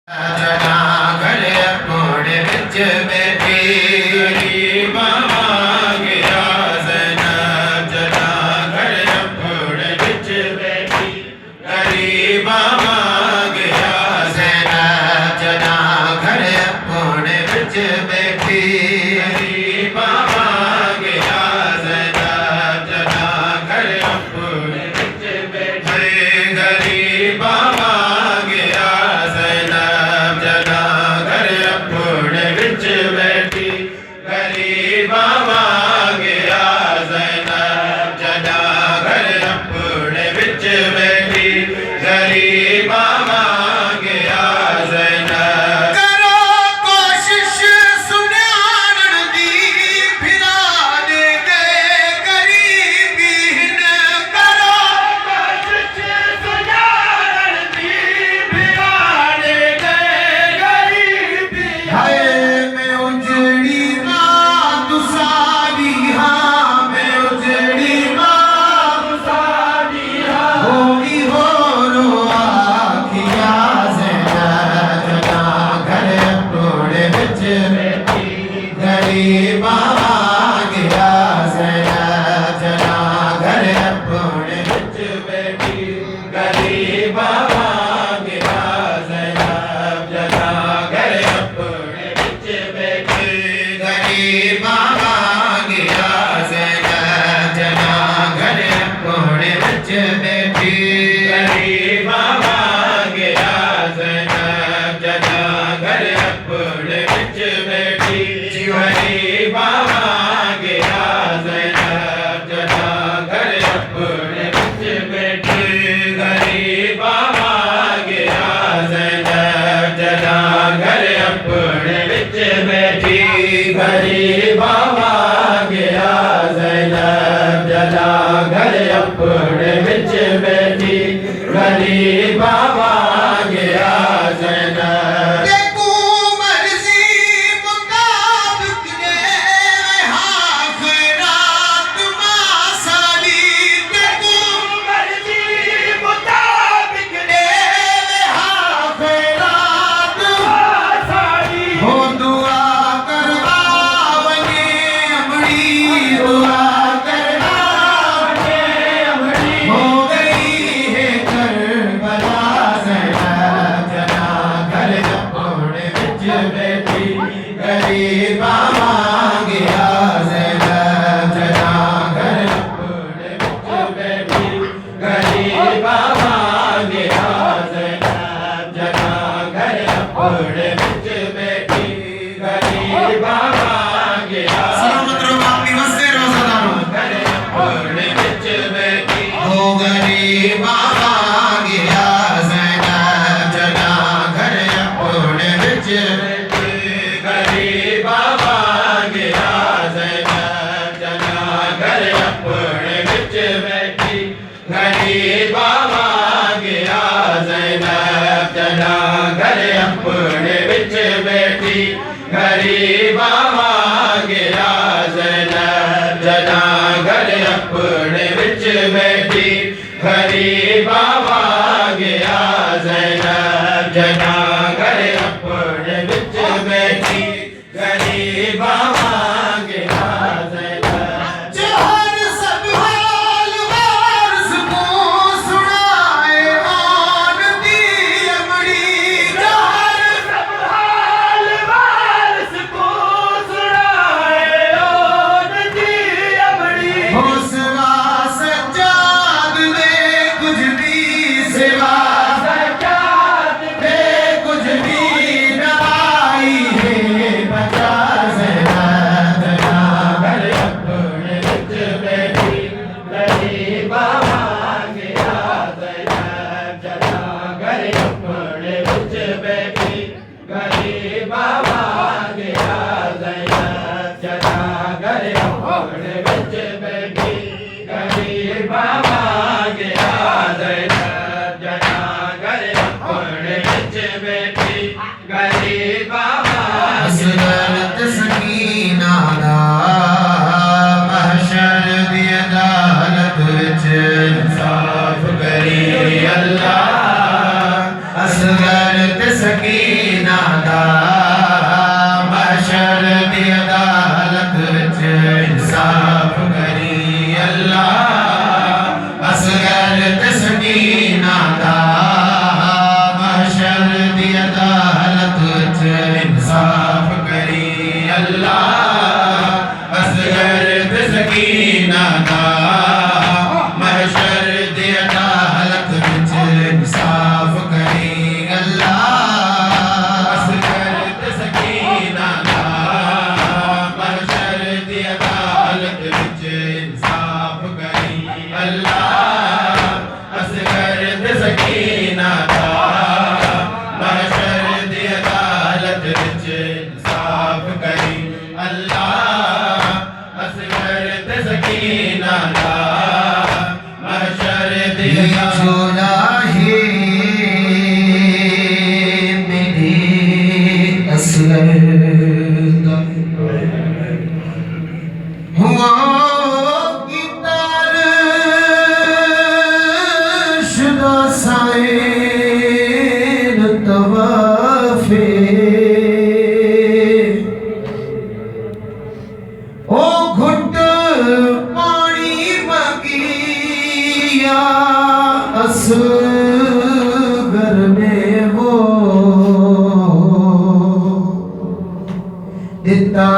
जना घर अपने बिच बैठी बाबा गया ज़ैनब जना घर अपने बिच बैठी गरीब बाबा गया ज़ैनब जना घर अपने बिच बैठी गरीब बाबा गया ज़ैनब जना घर अपने बिच बैठी गरीब बाबा गरीब बाबा गया ज़ैनब जना घर अपने बिच बैठी गरीब बाबा गया ज़ैनब देखो मर्जी मुताबिक ने आखिरत मासाली देखो मर्जी मुताबिक ने आखिरत मासाली हो दुआ गरीब बाबा गया ज़ैनब जना घर अपने बिच बैठी गरीब बाबा गया ज़ैनब जना घर अपने बिच बैठी गरीब बाबा गया सलामत रहो अपनी मस्ती रोज़ादारों घर अपने बिच बैठी हो गरीब बाबा गया ज़ैनब जना घर अपने बिच गरीब बाबा गया ज़ैनब जना घर अपने बिच बैठी गरीब बाबा गया ज़ैनब जना घर अपने बिच बैठी गरीब बाबा गया ज़ैनब जना घर अपने बिच बैठी गरीब बाबा गया असरत सकीना दा महशर दी अदालत विच इंसाफ करी अल्लाह असरत सकीना ਦਿੱਤਾ